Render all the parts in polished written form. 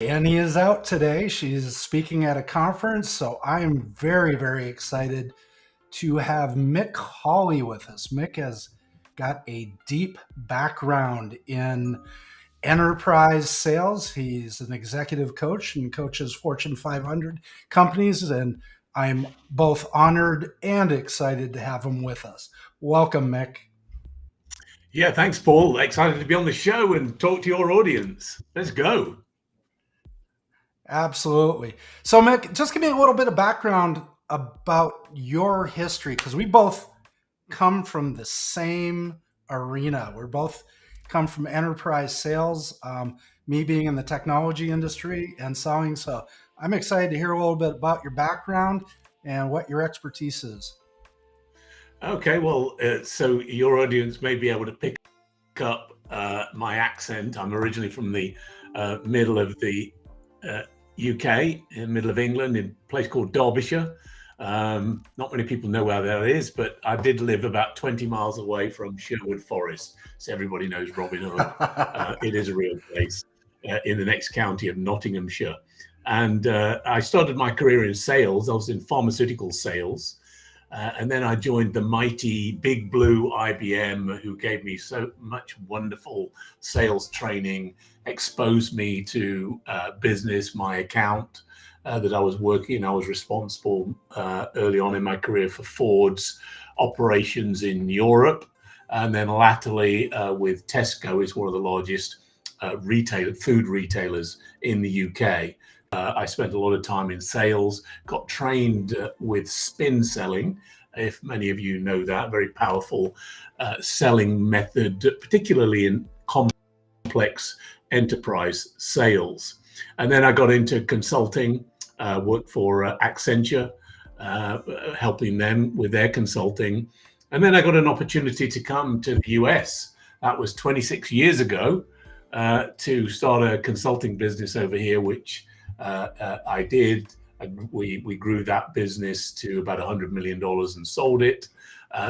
Dani is out today. She's speaking at a conference, so I am very, very excited to have Mick Hawley with us. Mick has got a deep background in enterprise sales. He's an executive coach and coaches Fortune 500 companies, and I'm both honored and excited to have him with us. Welcome, Mick. Yeah, thanks, Paul. Excited to be on the show and talk to your audience. Let's go. Absolutely. So, Mick, just give me a little bit of background about your history because we both come from the same arena. We're both come from enterprise sales, me being in the technology industry and selling. So, I'm excited to hear a little bit about your background and what your expertise is. Okay, well, so your audience may be able to pick up my accent. I'm originally from the middle of the UK, in the middle of England, in a place called Derbyshire. Not many people know where that is, but I did live about 20 miles away from Sherwood Forest. So everybody knows Robin Hood. It is a real place in the next county of Nottinghamshire. And I started my career in sales. I was in pharmaceutical sales. And then I joined the mighty Big Blue IBM, who gave me so much wonderful sales training, exposed me to business, my account that I was working. I was responsible early on in my career for Ford's operations in Europe. And then latterly with Tesco, is one of the largest food retailers in the UK. I spent a lot of time in sales, got trained with spin selling. If many of you know that, very powerful selling method, particularly in complex enterprise sales. And then I got into consulting, worked for Accenture, helping them with their consulting. And then I got an opportunity to come to the US. That was 26 years ago, to start a consulting business over here, which I did. We grew that business to about $100 million and sold it.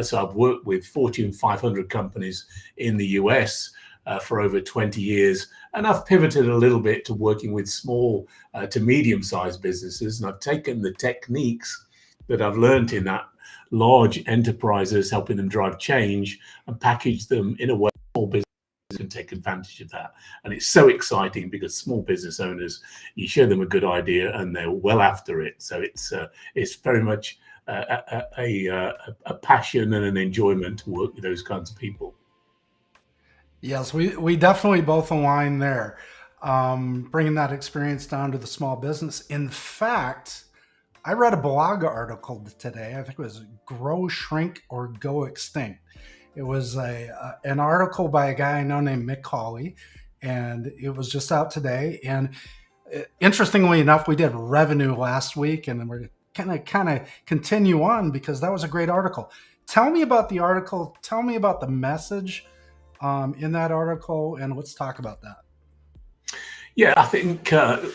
So I've worked with Fortune 500 companies in the US for over 20 years. And I've pivoted a little bit to working with small to medium-sized businesses. And I've taken the techniques that I've learned in that large enterprises, helping them drive change, and package them in a way small business can take advantage of that. And it's so exciting because small business owners, you show them a good idea and they're well after it. So it's very much a passion and an enjoyment to work with those kinds of people. Yes, we definitely both align there. Bringing that experience down to the small business. In fact, I read a blog article today. I think it was Grow, Shrink, or Go Extinct. It was an article by a guy I know named Mick Hawley, and it was just out today. And interestingly enough, we did revenue last week, and we're kind of continue on because that was a great article. Tell me about the article. Tell me about the message in that article, and let's talk about that. Yeah, I think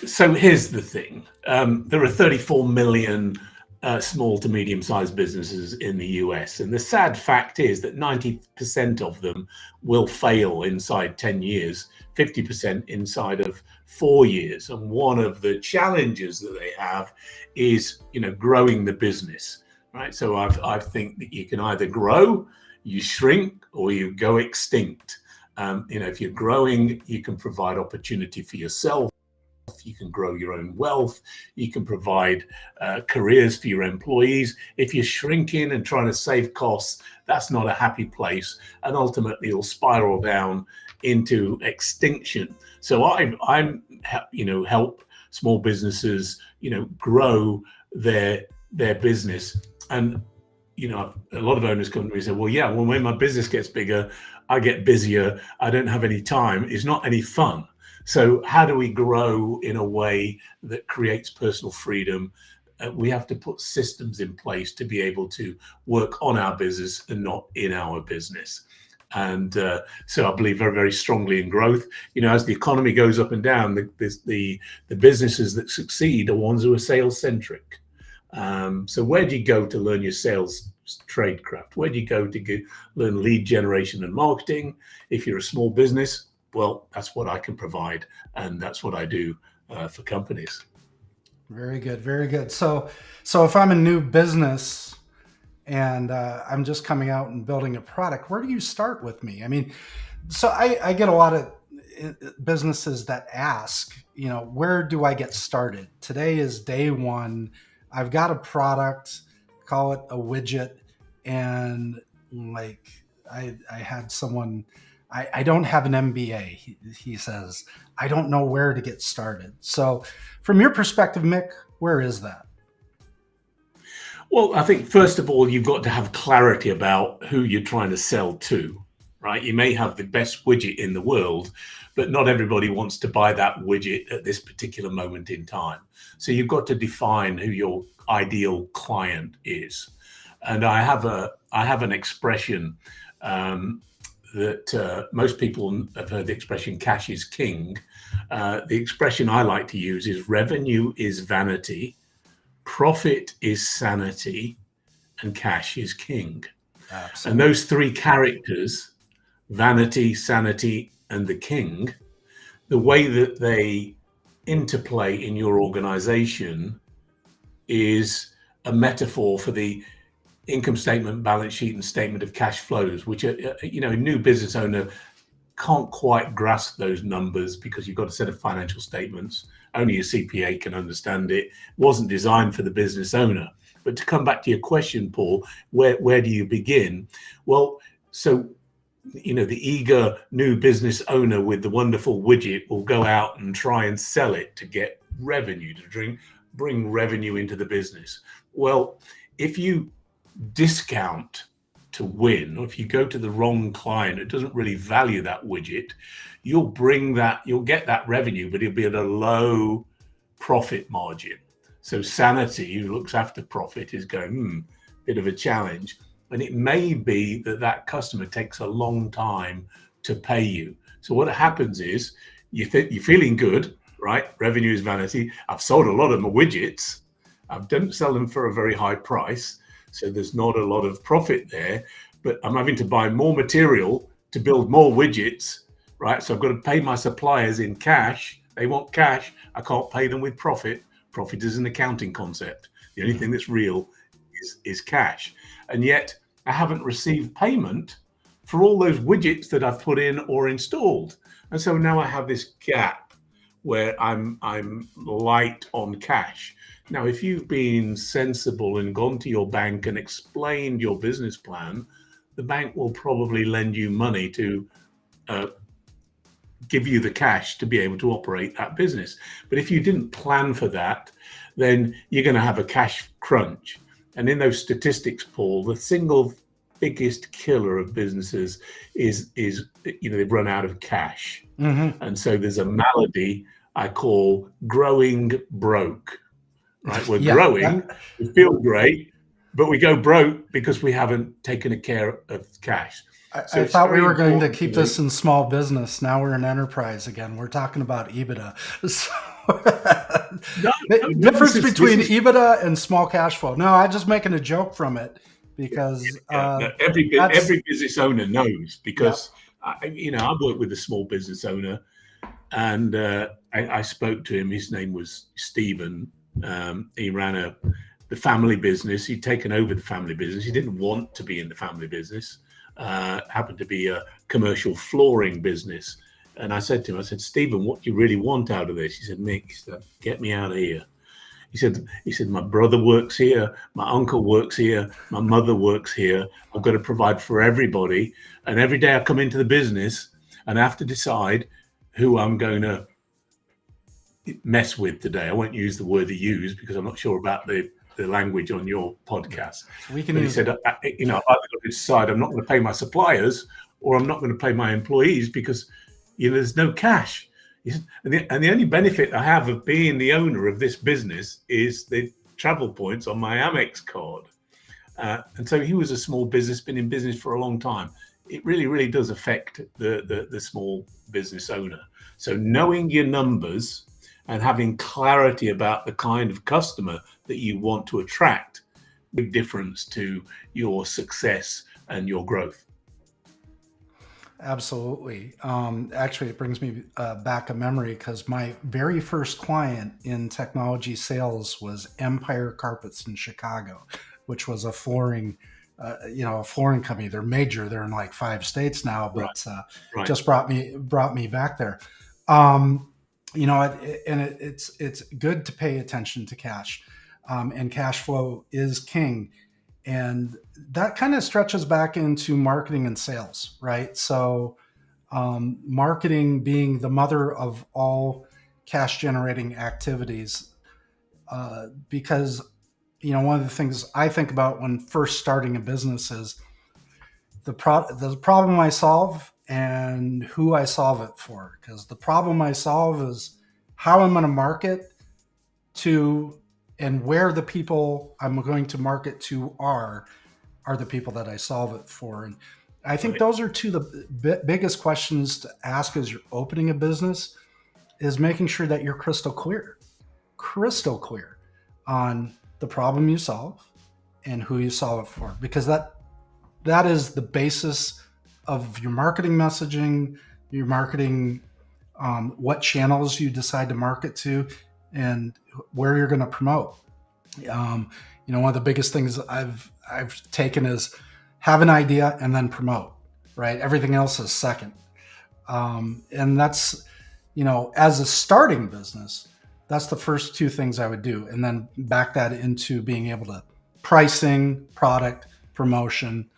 so. Here's the thing: there are 34 million small to medium-sized businesses in the US, and the sad fact is that 90% of them will fail inside 10 years, 50% inside of 4 years. And one of the challenges that they have is, growing the business, right? So I think that you can either grow, you shrink, or you go extinct. If you're growing, you can provide opportunity for yourself. You can grow your own wealth. You can provide careers for your employees. If you're shrinking and trying to save costs, that's not a happy place, and ultimately it'll spiral down into extinction. So I'm help small businesses, grow their business. And a lot of owners come to me and say, well, yeah, well, when my business gets bigger, I get busier. I don't have any time. It's not any fun. So how do we grow in a way that creates personal freedom? We have to put systems in place to be able to work on our business and not in our business. And so I believe very, very strongly in growth. As the economy goes up and down, the businesses that succeed are ones who are sales centric. So where do you go to learn your sales tradecraft? Where do you go to learn lead generation and marketing? If you're a small business, well, that's what I can provide, and that's what I do for companies. Very good, very good. So if I'm a new business and I'm just coming out and building a product, where do you start with me? I mean, so I get a lot of businesses that ask, where do I get started? Today is day one. I've got a product, call it a widget, and like I had someone. I don't have an MBA. He says I don't know where to get started. So, from your perspective, Mick, where is that? Well, I think first of all, you've got to have clarity about who you're trying to sell to, right? You may have the best widget in the world, but not everybody wants to buy that widget at this particular moment in time. So you've got to define who your ideal client is. And I have an expression that most people have heard, the expression "cash is king." The expression I like to use is "revenue is vanity, profit is sanity, and cash is king." Absolutely. And those three characters, vanity, sanity, and the king, the way that they interplay in your organization is a metaphor for the income statement, balance sheet, and statement of cash flows, which a new business owner can't quite grasp those numbers because you've got a set of financial statements. Only a CPA can understand it. It wasn't designed for the business owner. But to come back to your question, Paul, where do you begin? Well, so the eager new business owner with the wonderful widget will go out and try and sell it to get revenue, to bring revenue into the business. Well, if you discount to win, or if you go to the wrong client who doesn't really value that widget, you'll get that revenue, but it'll be at a low profit margin. So sanity, who looks after profit, is going, bit of a challenge. And it may be that customer takes a long time to pay you. So what happens is you're feeling good, right? Revenue is vanity. I've sold a lot of my widgets. I don't sell them for a very high price. So there's not a lot of profit there, but I'm having to buy more material to build more widgets, right? So I've got to pay my suppliers in cash. They want cash. I can't pay them with profit. Profit is an accounting concept. The only thing that's real is cash. And yet I haven't received payment for all those widgets that I've put in or installed. And so now I have this gap where I'm light on cash. Now, if you've been sensible and gone to your bank and explained your business plan, the bank will probably lend you money to give you the cash to be able to operate that business. But if you didn't plan for that, then you're going to have a cash crunch. And in those statistics, Paul, the single biggest killer of businesses is they've run out of cash. Mm-hmm. And so there's a malady I call growing broke. Right, we're growing, we feel great, but we go broke because we haven't taken care of cash. So I thought we were going to keep this in small business. Now we're in enterprise again. We're talking about EBITDA. Difference between EBITDA and small cash flow. No, I'm just making a joke from it because every business owner knows, because I work with a small business owner, and I spoke to him. His name was Stephen. He ran the family business. He'd taken over the family business. He didn't want to be in the family business. Happened to be a commercial flooring business. And I said to him, Stephen, what do you really want out of this? He said, Mick, get me out of here. He said, my brother works here, my uncle works here, my mother works here. I've got to provide for everybody. And every day I come into the business and I have to decide who I'm going to mess with today. I won't use the word you use because I'm not sure about the language on your podcast. He said, I've either got to decide I'm not going to pay my suppliers or I'm not going to pay my employees because there's no cash. And the only benefit I have of being the owner of this business is the travel points on my Amex card. And so he was a small business, been in business for a long time. It really, really does affect the small business owner. So knowing your numbers and having clarity about the kind of customer that you want to attract, big difference to your success and your growth. Absolutely. Actually, it brings me back a memory because my very first client in technology sales was Empire Carpets in Chicago, which was a flooring, a flooring company. They're major. They're in like 5 states now, Right, but right. just brought me back there. Um, it's good to pay attention to cash, and cash flow is king, and that kind of stretches back into marketing and sales, right? So, marketing being the mother of all cash generating activities, because one of the things I think about when first starting a business is the problem I solve and who I solve it for. Because the problem I solve is how I'm going to market to, and where the people I'm going to market to are the people that I solve it for. And I think Right. those are two of the biggest questions to ask as you're opening a business, is making sure that you're crystal clear on the problem you solve and who you solve it for, because that is the basis of your marketing messaging, your marketing, what channels you decide to market to, and where you're going to promote. One of the biggest things I've taken is have an idea and then promote. Right, everything else is second, and that's as a starting business, that's the first two things I would do, and then back that into being able to pricing, product, promotion,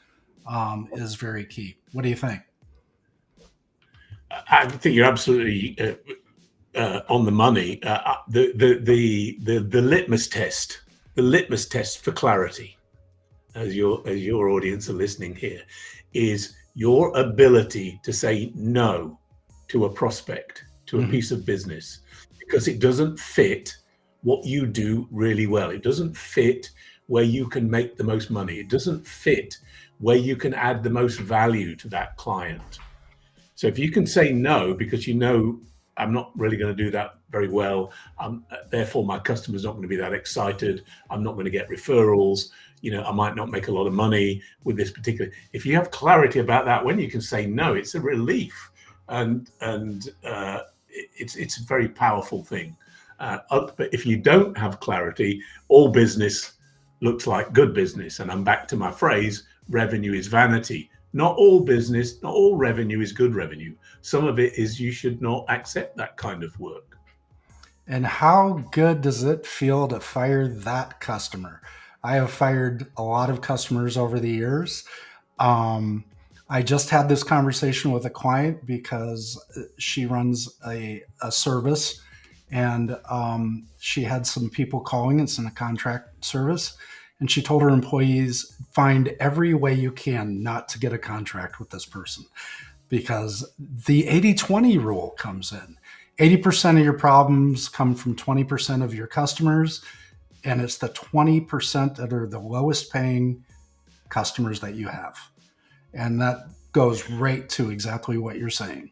is very key. What do you think? I think you're absolutely on the money. The litmus test for clarity, as your audience are listening here, is your ability to say no to a prospect, to a Mm-hmm. piece of business, because it doesn't fit what you do really well. It doesn't fit where you can make the most money. It doesn't fit where you can add the most value to that client. So if you can say no because I'm not really going to do that very well, therefore my customer's not going to be that excited. I'm not going to get referrals. I might not make a lot of money with this particular. If you have clarity about that, when you can say no, it's a relief, and it's a very powerful thing. But if you don't have clarity, all business looks like good business, and I'm back to my phrase: revenue is vanity. Not all business, not all revenue is good revenue. Some of it is you should not accept that kind of work. And how good does it feel to fire that customer? I have fired a lot of customers over the years. Um, I just had this conversation with a client because she runs a service, and she had some people calling. It's in a contract service. And she told her employees, find every way you can not to get a contract with this person, because the 80/20 rule comes in. 80% of your problems come from 20% of your customers, and it's the 20% that are the lowest paying customers that you have. And that goes right to exactly what you're saying.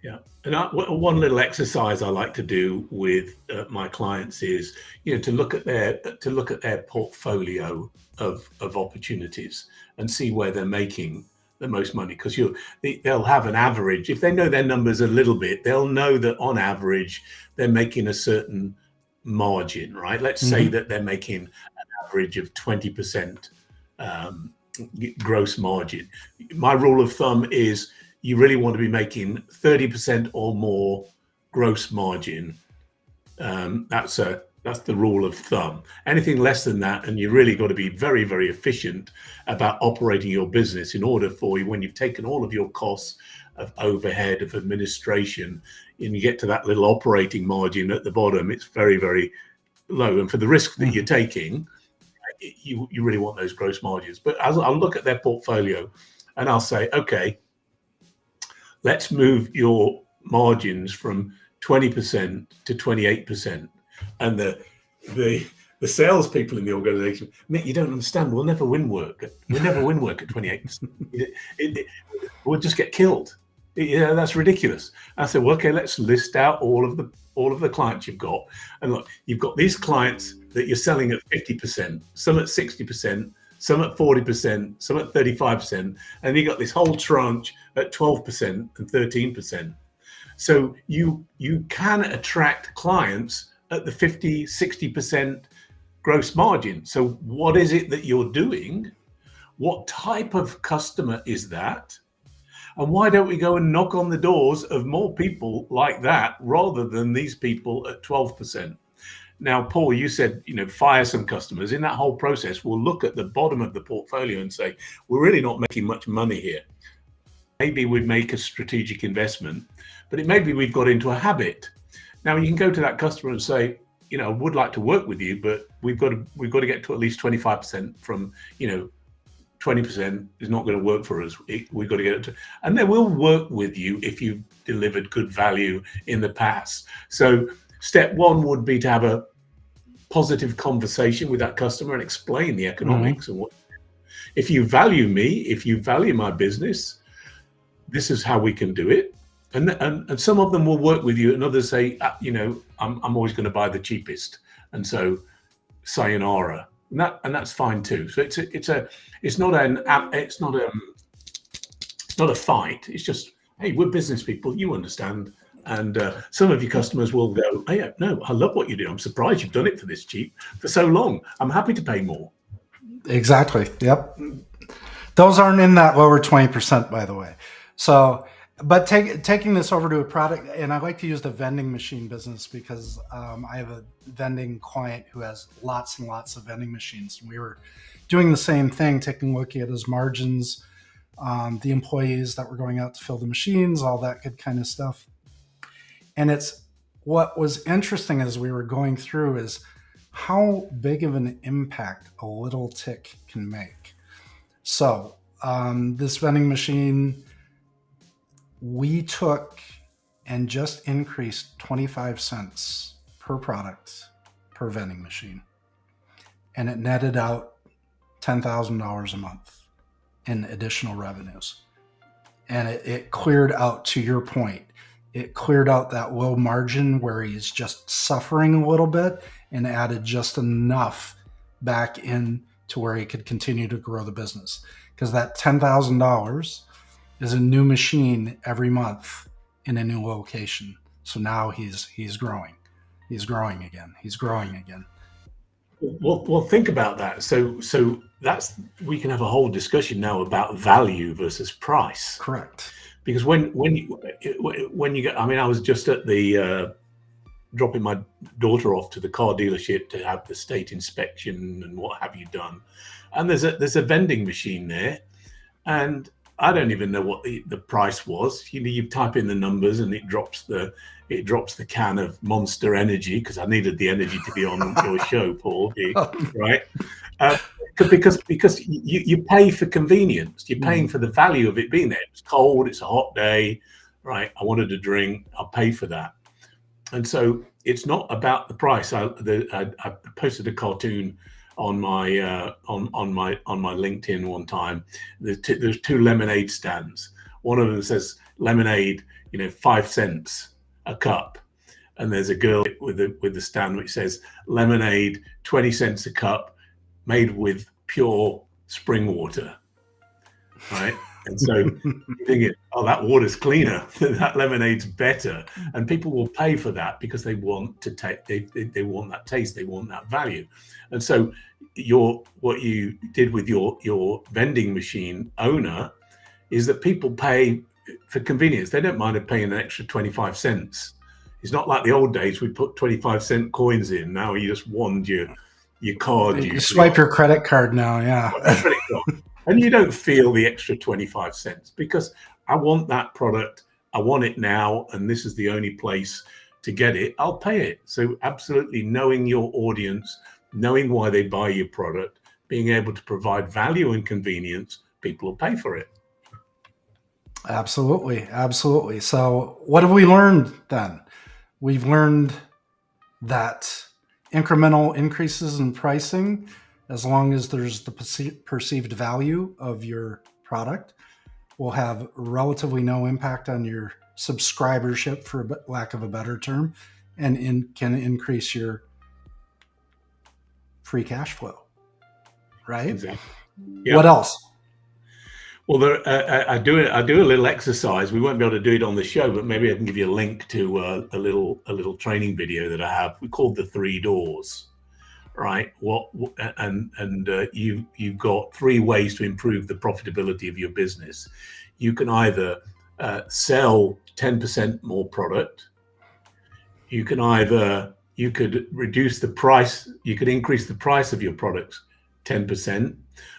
Yeah. And one little exercise I like to do with my clients is, to look at their portfolio of opportunities and see where they're making the most money. Because they'll have an average. If they know their numbers a little bit, they'll know that on average they're making a certain margin, right? Let's say Mm-hmm. that they're making an average of 20% gross margin. My rule of thumb is you really want to be making 30% or more gross margin. That's the rule of thumb. Anything less than that, and you really got to be very, very efficient about operating your business in order for you, when you've taken all of your costs of overhead, of administration, and you get to that little operating margin at the bottom, it's very, very low. And for the risk that you're Mm-hmm. taking, you really want those gross margins. But I'll look at their portfolio and I'll say, okay, let's move your margins from 20% to 28%. And the salespeople in the organization, Mick, you don't understand. We'll never win work. We'll never win work at 28%. We'll just get killed. That's ridiculous. I said, well, okay, let's list out all of the clients you've got. And look, you've got these clients that you're selling at 50%, some at 60%, some at 40%, some at 35%, and you got this whole tranche at 12% and 13%. So you can attract clients at the 50, 60% gross margin. So what is it that you're doing? What type of customer is that? And why don't we go and knock on the doors of more people like that rather than these people at 12%? Now, Paul, you said, fire some customers. In that whole process, we'll look at the bottom of the portfolio and say, we're really not making much money here. Maybe we'd make a strategic investment, but it maybe we've got into a habit. Now you can go to that customer and say, I would like to work with you, but we've got to get to at least 25% from, 20% is not going to work for us. We've got to get it to, and they will work with you if you've delivered good value in the past. So step one would be to have a positive conversation with that customer and explain the economics and what, if you value me, if you value my business, this is how we can do it. And some of them will work with you, and others say, I'm always going to buy the cheapest, and so sayonara, and that's fine too. So it's not a fight. It's just, hey, we're business people, you understand. And some of your customers will go, hey, no, I love what you do. I'm surprised you've done it for this cheap for so long. I'm happy to pay more. Exactly. Yep. Those aren't in that lower 20%, by the way. So, but taking this over to a product, and I like to use the vending machine business because I have a vending client who has lots and lots of vending machines. And we were doing the same thing, taking a look at his margins, the employees that were going out to fill the machines, all that good kind of stuff. And what was interesting as we were going through is how big of an impact a little tick can make. So this vending machine, we took and just increased 25 cents per product per vending machine. And it netted out $10,000 a month in additional revenues. And it cleared out, to your point, it cleared out that low margin where he's just suffering a little bit and added just enough back in to where he could continue to grow the business. Because that $10,000 is a new machine every month in a new location. So now he's growing. He's growing again. He's growing again. Well, think about that. So we can have a whole discussion now about value versus price. Correct. Because when you get, I was just at the dropping my daughter off to the car dealership to have the state inspection and what have you done, and there's a vending machine there, and I don't even know what the price was. You type in the numbers and it drops the can of Monster Energy, because I needed the energy to be on your show, Paul, right? Because you pay for convenience. You're paying for the value of it being there. It's cold, it's a hot day, right? I wanted a drink, I'll pay for that. And so it's not about the price. I posted a cartoon on my LinkedIn one time. There's two lemonade stands. One of them says lemonade, 5 cents a cup, and there's a girl with the stand which says lemonade, 20 cents a cup, made with pure spring water, right? And so you're thinking, oh, that water's cleaner, that lemonade's better, and people will pay for that because they want to take, they want that taste, they want that value. And so what you did with your vending machine owner is that people pay for convenience. They don't mind paying an extra 25 cents. It's not like the old days, we put 25-cent coins in. Now you just wand your card. You swipe your credit card now, yeah. And you don't feel the extra 25 cents because I want that product. I want it now, and this is the only place to get it. I'll pay it. So absolutely knowing your audience, knowing why they buy your product, being able to provide value and convenience, people will pay for it. Absolutely. Absolutely. So what have we learned then? We've learned that incremental increases in pricing, as long as there's the perceived value of your product, will have relatively no impact on your subscribership, for lack of a better term, and can increase your free cash flow, right? Exactly. Yeah. What else? Well, I do a little exercise. We won't be able to do it on the show, but maybe I can give you a link to a little training video that I have. We called the three doors, right? You've got three ways to improve the profitability of your business. You can either sell 10% more product. You could reduce the price. You could increase the price of your products 10%,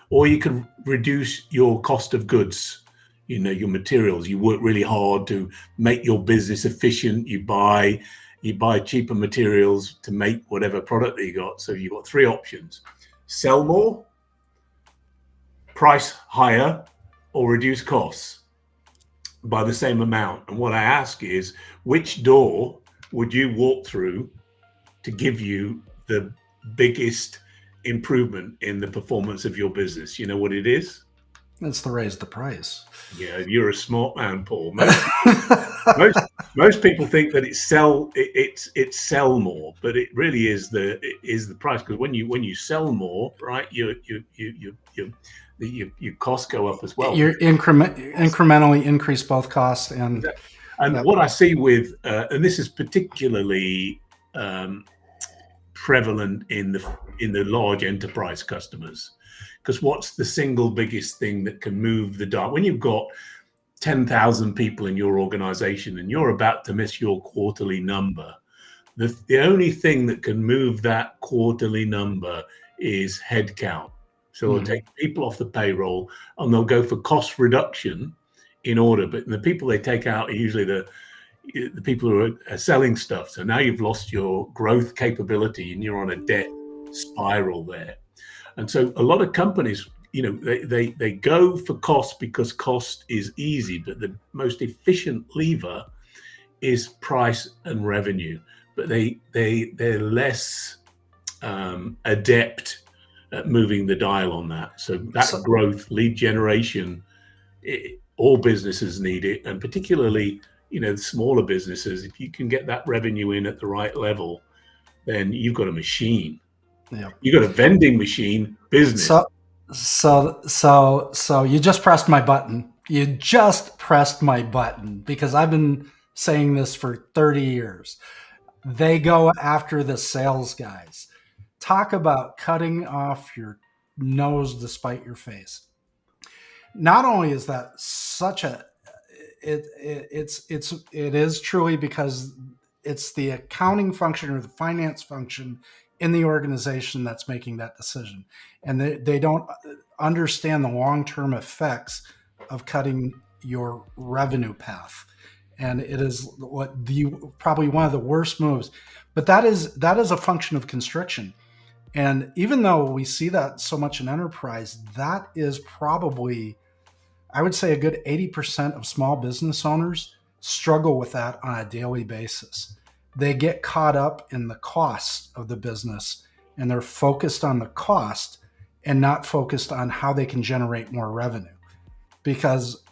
or you could reduce your cost of goods, your materials. You work really hard to make your business efficient. You buy cheaper materials to make whatever product that you got. So you've got three options: sell more, price higher, or reduce costs by the same amount. And what I ask is, which door would you walk through to give you the biggest improvement in the performance of your business? You know what it is? It's to raise the price. Yeah, you're a smart man, Paul. Most people think that it's sell more, but it really is the price. Because when you sell more, right, your costs go up as well. You incrementally increase both costs and. And what I see with, and this is particularly prevalent in the large enterprise customers, because what's the single biggest thing that can move the dial when you've got 10,000 people in your organization and you're about to miss your quarterly number? The only thing that can move that quarterly number is headcount. So they'll take people off the payroll and they'll go for cost reduction in order. But the people they take out are usually the people who are selling stuff. So now you've lost your growth capability and you're on a debt spiral there. And so a lot of companies, they go for cost because cost is easy, but the most efficient lever is price and revenue. But they're less adept at moving the dial on that. So that growth, lead generation, all businesses need it, and particularly the smaller businesses. If you can get that revenue in at the right level, then you've got a machine. Yeah. You've got a vending machine business. So you just pressed my button. You just pressed my button, because I've been saying this for 30 years. They go after the sales guys. Talk about cutting off your nose to spite your face. Not only is that such a it is truly because it's the accounting function or the finance function in the organization that's making that decision, and they don't understand the long-term effects of cutting your revenue path, and it is probably one of the worst moves. But that is a function of constriction. And even though we see that so much in enterprise, that is probably, I would say, a good 80% of small business owners struggle with that on a daily basis. They get caught up in the costs of the business, and they're focused on the cost and not focused on how they can generate more revenue, because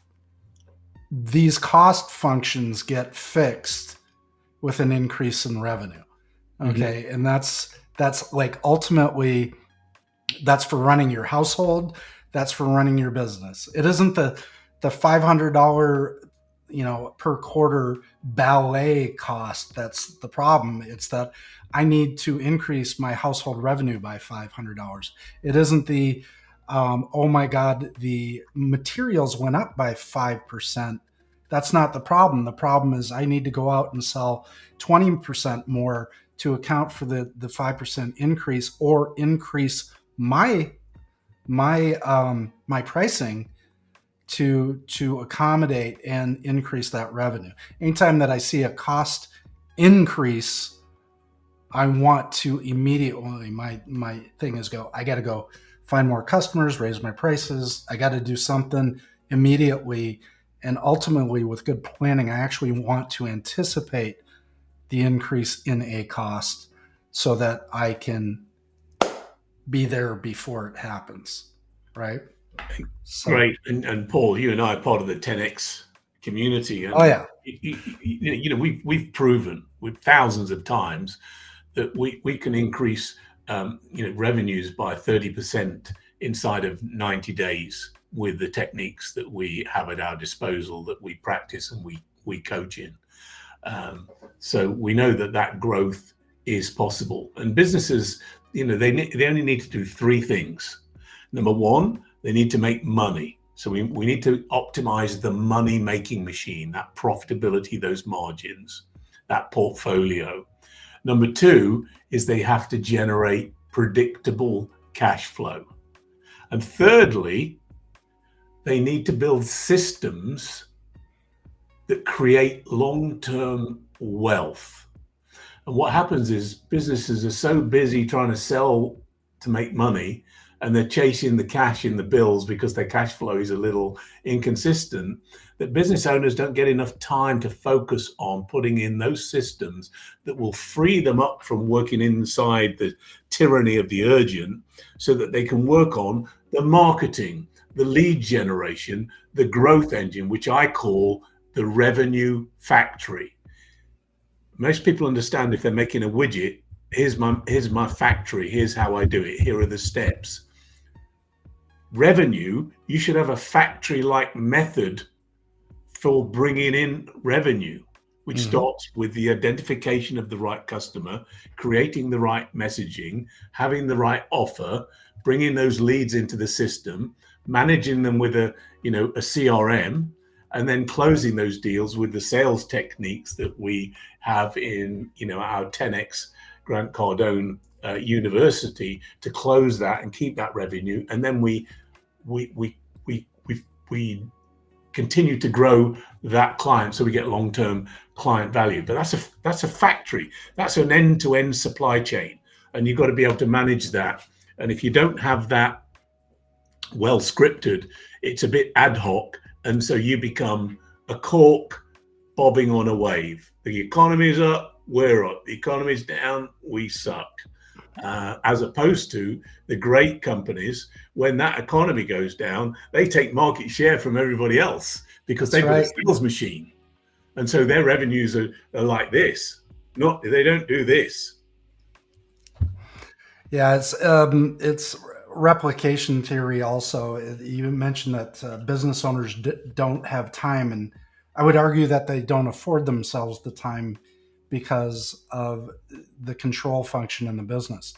these cost functions get fixed with an increase in revenue. Okay. Mm-hmm. And that's like, ultimately, that's for running your household. That's for running your business. It isn't the $500, per quarter ballet cost that's the problem. It's that I need to increase my household revenue by $500. It isn't the, oh my God, the materials went up by 5%. That's not the problem. The problem is I need to go out and sell 20% more to account for the 5% increase, or increase my pricing to accommodate and increase that revenue. Anytime that I see a cost increase, I want to immediately, my thing is I got to go find more customers, raise my prices. I got to do something immediately. And ultimately, with good planning, I actually want to anticipate the increase in a cost so that I can be there before it happens, right? So, great. And Paul, you and I are part of the 10X community. And oh yeah. We've proven with thousands of times that we can increase revenues by 30% inside of 90 days with the techniques that we have at our disposal, that we practice and we coach in. So we know that growth is possible. And businesses, they only need to do three things. Number one, they need to make money. So we need to optimize the money making machine, that profitability, those margins, that portfolio. Number two is they have to generate predictable cash flow. And thirdly, they need to build systems that create long-term wealth. And what happens is businesses are so busy trying to sell to make money, and they're chasing the cash in the bills because their cash flow is a little inconsistent, that business owners don't get enough time to focus on putting in those systems that will free them up from working inside the tyranny of the urgent, so that they can work on the marketing, the lead generation, the growth engine, which I call the revenue factory. Most people understand if they're making a widget, here's my factory, here's how I do it, here are the steps. Revenue, you should have a factory-like method for bringing in revenue, which starts with the identification of the right customer, creating the right messaging, having the right offer, bringing those leads into the system, managing them with a CRM, and then closing those deals with the sales techniques that we have in our 10x Grant Cardone University to close that and keep that revenue. And then we continue to grow that client, so we get long-term client value. But that's a factory. That's an end-to-end supply chain, and you've got to be able to manage that. And if you don't have that well scripted, it's a bit ad hoc, and so you become a cork bobbing on a wave. The economy's up, we're up. The economy's down, we suck. As opposed to the great companies, when that economy goes down, they take market share from everybody else because they've got a sales machine. And so their revenues are like this. They don't do this. Yeah, it's replication theory also. You mentioned that business owners don't have time, and I would argue that they don't afford themselves the time because of the control function in the business.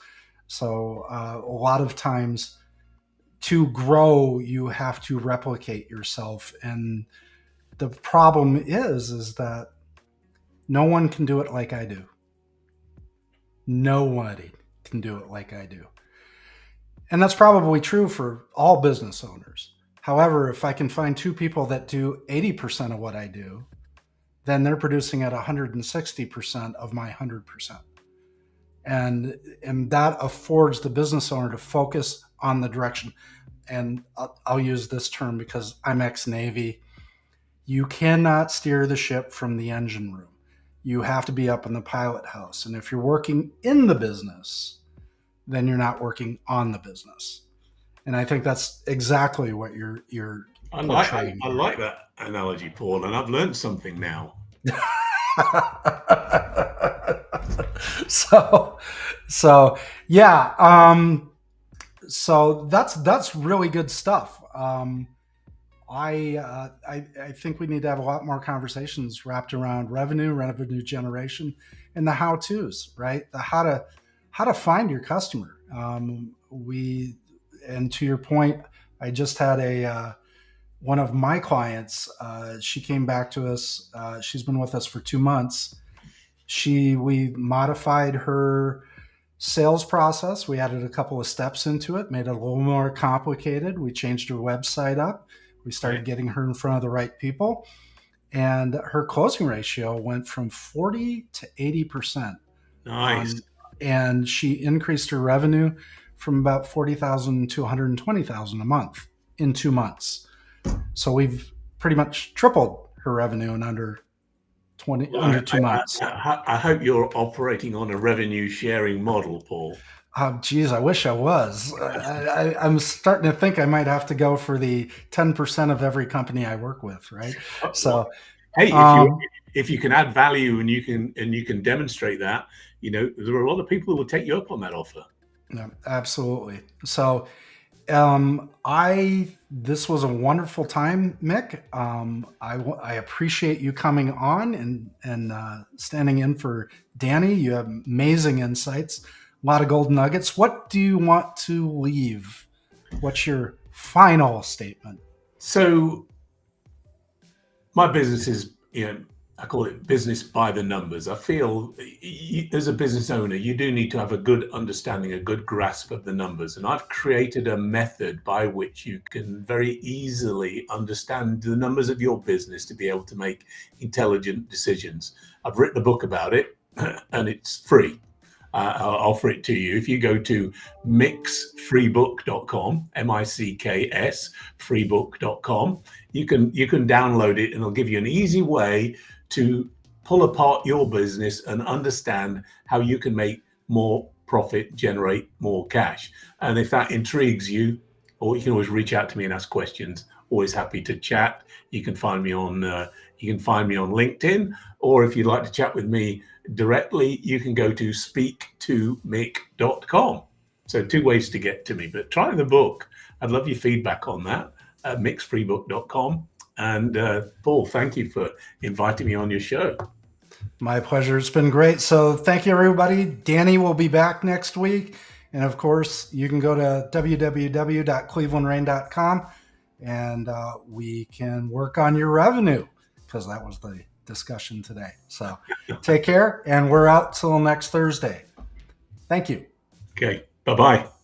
So a lot of times to grow, you have to replicate yourself. And the problem is that no one can do it like I do. Nobody can do it like I do. And that's probably true for all business owners. However, if I can find two people that do 80% of what I do, then they're producing at 160% of my 100%. And that affords the business owner to focus on the direction. And I'll use this term because I'm ex-Navy. You cannot steer the ship from the engine room. You have to be up in the pilot house. And if you're working in the business, then you're not working on the business. And I think that's exactly what you're I like that analogy, Paul, and I've learned something now. So yeah. So that's really good stuff. I think we need to have a lot more conversations wrapped around revenue generation, and the how-tos, right? The how to find your customer. And to your point, I just had one of my clients. She came back to us. She's been with us for 2 months. We modified her sales process. We added a couple of steps into it, made it a little more complicated. We changed her website up. We started getting her in front of the right people, and her closing ratio went from 40 to 80%. Nice. And she increased her revenue from about 40,000 to 120,000 a month in 2 months. So we've pretty much tripled her revenue in under 2 months. I hope you're operating on a revenue sharing model, Paul. Geez, I wish I was. I'm starting to think I might have to go for the 10% of every company I work with, right? So, hey, if you can add value and you can demonstrate that, there are a lot of people who will take you up on that offer. Yeah, absolutely. So, This was a wonderful time, Mick. I appreciate you coming on and standing in for Dani. You have amazing insights, a lot of gold nuggets. What do you want to leave? What's your final statement? So my business is, I call it business by the numbers. I feel as a business owner, you do need to have a good understanding, a good grasp of the numbers. And I've created a method by which you can very easily understand the numbers of your business to be able to make intelligent decisions. I've written a book about it and it's free. I'll offer it to you. If you go to micksfreebook.com, MICKS freebook.com, you can download it and it'll give you an easy way to pull apart your business and understand how you can make more profit, generate more cash. And if that intrigues you, or you can always reach out to me and ask questions. Always happy to chat. You can find me on LinkedIn, or if you'd like to chat with me directly, you can go to speaktomick.com. So 2 ways to get to me, but try the book. I'd love your feedback on that at micksfreebook.com. And Paul, thank you for inviting me on your show. My pleasure. It's been great. So thank you, everybody. Dani will be back next week. And of course, you can go to www.clevelandrain.com and we can work on your revenue, because that was the discussion today. So take care, and we're out till next Thursday. Thank you. Okay. Bye-bye.